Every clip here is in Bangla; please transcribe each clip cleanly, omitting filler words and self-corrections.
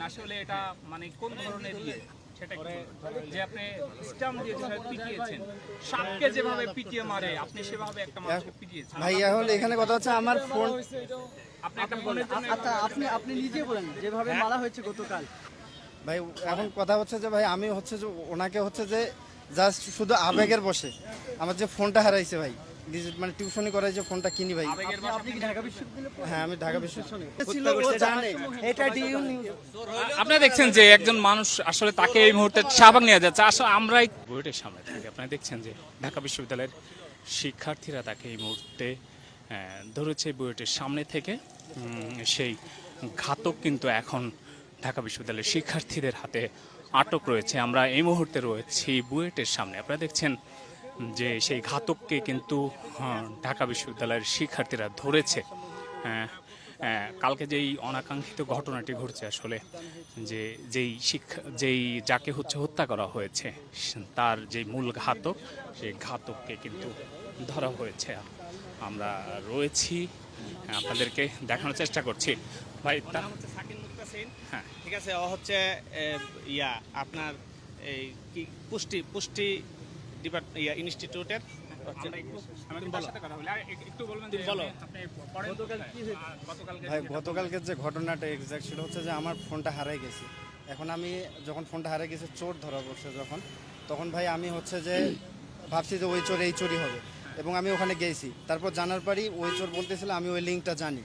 আসলে এটা মানে কোন ধরনের ইয়ে সেটা কি যে আপনি স্টাম্প দিয়ে যেভাবে পিটিয়েছেন, সাপকে যেভাবে পিটিয়ে মারে আপনি সেভাবে একটা মানুষকে পিটিয়েছেন। ভাই এখন এখানে কথা হচ্ছে আমার ফোন, আপনি একটা ফোনের জন্য আচ্ছা আপনি নিজে বলেন যেভাবে মারা হয়েছে গতকাল। ভাই এখন কথা হচ্ছে যে ভাই আমি হচ্ছে যে ওনাকে হচ্ছে যে জাস্ট শুধু আবেগের বসে আমার যে ফোনটা হারাইছে ভাই, মানে টিউশনি করাই যে ফোনটা কিনি ভাই। আবেগের আপনি কি ঢাকা বিশ্ববিদ্যালয়ে হ্যাঁ আমি ঢাকা বিশ্ববিদ্যালয়ে ছিল, ও জানে এটা ডিউ নিউজ। আপনারা দেখছেন যে একজন মানুষ আসলে তাকে এই মুহূর্তে শাহবাগ নিয়ে যাচ্ছে। আসলে আমরাই বুয়েটের সামনে থেকে আপনারা দেখছেন যে ঢাকা বিশ্ববিদ্যালয়ের শিক্ষার্থীরা তাকে এই মুহূর্তে ধরেছে বুয়েটের সামনে থেকে। সেই ঘাতক কিন্তু এখন ঢাকা বিশ্ববিদ্যালয়ের শিক্ষার্থীদের হাতে আটক রয়েছে। আমরা এই মুহূর্তে রয়েছি বুয়েটের সামনে। আপনারা দেখছেন যে সেই ঘাতককে কিন্তু ঢাকা বিশ্ববিদ্যালয়ের শিক্ষার্থীরা ধরেছে। কালকে যেই অনাকাঙ্ক্ষিত ঘটনাটি ঘটছে আসলে যে যেই যাকে হত্যা করা হয়েছে তার যে মূল ঘাতক, সেই ঘাতককে কিন্তু ধরা হয়েছে। আমরা রয়েছি, আপনাদেরকে দেখানোর চেষ্টা করছি। ভাই তার হচ্ছে সাকিন মুক্তাসিন। হ্যাঁ ঠিক আছে, ও হচ্ছে আপনার এই কি পুষ্টি ইনস্টিটিউটের ভাই গতকালকে যে ঘটনাটা এক্সাক্ট সেটা হচ্ছে যে আমার ফোনটা হারাই গেছে। এখন আমি যখন ফোনটা হারাই গেছে চোর ধরা পড়ছে তখন ভাই আমি হচ্ছে যে ভাবছি যে ওই চোর এই চোরই হবে, এবং আমি ওখানে গেছি। তারপর জানার পরই ওই চোর বলতেছিল আমি ওই লিঙ্কটা জানি।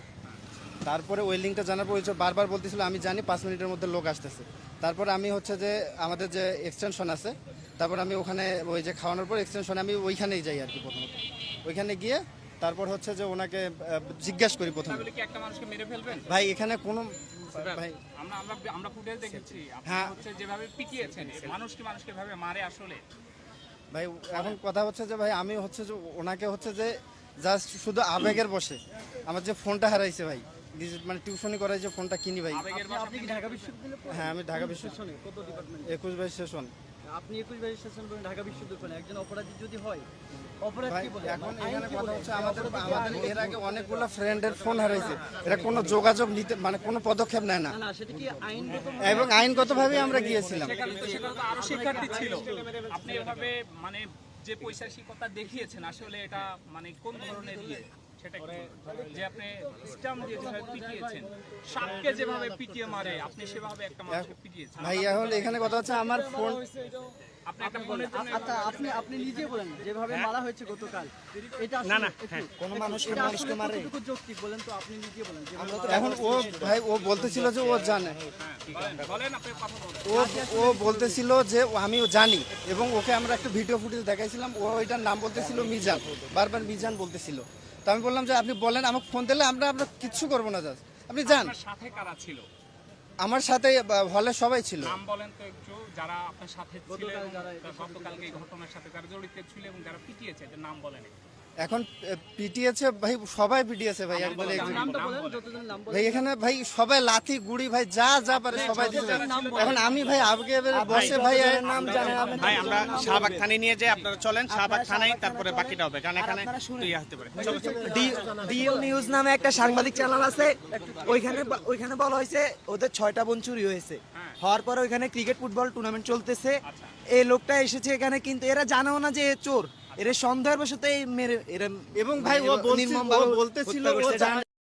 তারপরে ওই লিঙ্কটা জানার পর ওই চোর বারবার বলতেছিল আমি জানি 5 মিনিটের মধ্যে লোক আসতেছে। তারপরে আমি হচ্ছে যে আমাদের যে এক্সটেনশন আছে, তারপর আমি ওখানে ওই যে খাওয়ানোর পর এক্সটেনশনে আমি ওইখানেই যাই আর কি। প্রথমত ওইখানে গিয়ে তারপর হচ্ছে যে ওনাকে জিজ্ঞাসা করি প্রথমে, একটা মানুষকে মেরে ফেলবেন ভাই এখানে কোনো ভাই আমরা ফুটেজ দেখেছি আপনি হ্যাঁ। হচ্ছে যেভাবে পিটিয়েছেন মানুষকে ভাবে মারে আসলে। ভাই এখন কথা হচ্ছে যে ভাই আমি হচ্ছে যে ওনাকে হচ্ছে যে জাস্ট শুধু আবেগের বসে আমার যে ফোনটা হারাইছে ভাই, মানে টিউশনি করাই যে ফোনটা কিনি ভাই। আপনি কি ঢাকা বিশ্ববিদ্যালয়ে হ্যাঁ আমি ঢাকা বিশ্ববিদ্যালয়ে কত ডিপার্টমেন্ট? 21 বাইশ সেশন। আপনি 21 বাইশ সেশন বলেন ঢাকা বিশ্ববিদ্যালয়ে একজন অপরাধী যদি হয়, অপরাধ ভাই কি বলে? এখন আইন এখানে কি কথা বলে? হচ্ছে আমাদের এর আগে অনেকগুলো ফ্রেন্ডের ফোন হারাইছে, এটা কোনো যোগাযোগ নিতে মানে কোনো পদক্ষেপ নেয় না, না না সেটা কি আইনগত? এবং আইনগতভাবে আমরা গিয়েছিলাম। সেখানে তো আরো শিক্ষার্থী ছিল। আপনি এভাবে মানে যে পৈশাচিকতা দেখিয়েছেন আসলে এটা মানে কোন ধরনের ইয়ে সেটা কি যে আপনি স্টাম্প দিয়ে যেভাবে পিটিয়েছেন, সাপকে যেভাবে পিটিয়ে মারে আপনি সেভাবে একটা মানুষকে পিটিয়েছেন। ভাই এখন এখানে কথা হচ্ছে আমার ফোন, আপনি একটা ফোনের জন্য আচ্ছা আপনি নিজে বলেন যেভাবে মারা হয়েছে গতকাল। এটা না, আসলে না, একটু- কোনো মানুষকে এটা মানুষকে আসলে মারে। কতটুকু যৌক্তিক বলেন তো, আপনি নিজে বলেন যেভাবে এখন ও ভাই ও বলতেছিল যে ও জানে, বলেন আপনি কথা বলেন। ও বলতেছিল যে আমিও জানি, এবং ওকে আমরা একটা ভিডিও ফুটেজ দেখাইছিলাম। ও ওইটার নাম বলতেছিল মিজান, বারবার মিজান বলতেছিল। তো আমি বললাম যে আপনি বলেন, আমাকে ফোন দিলে আমরা কিচ্ছু করবো না, জাস্ট আপনি যান। আপনার সাথে কারা ছিল? আমার সাথে হলে সবাই ছিল। নাম বলেন তো একটু, যারা আপনার সাথে ছিল গতকালকে এই ঘটনার সাথে যারা জড়িত ছিল এবং যারা পিটিয়েছে এদের নাম বলেন একটু। এখন পিটিয়েছে ভাই, সবাই পিটিয়েছে ভাই একবারে। নামটা বলেন, যতজন নাম বলেন। ভাই এখানে ভাই সবাই লাথি গুড়ি ভাই যা পারে সবাই দিয়েছে। এখন আমি ভাই আগে বসে ভাই নাম জানেন ভাই আমরা শাহবাগ থানায় নিয়ে যাই, আপনারা চলেন শাহবাগ থানায়, তারপরে বাকিটা হবে, কারণ এখানে ইয়ে হতে পারে। চলো চলো। ডিউ নিউজ নামে একটা সাংবাদিক চ্যানেল আছে, ওইখানে বলা হয়েছে ওদের 6টা বোন চুরি হয়েছে। হওয়ার পরে ওইখানে ক্রিকেট ফুটবল টুর্নামেন্ট চলতেছে। এই লোকটা এসেছে এখানে, কিন্তু এরা জানেও না যে এ চোর। এরা সন্দেহের বশত এই মেরে এরা এবং ভাই ও নির্মমভাবে বলতেছিল হত্যা ও করছে। জানে।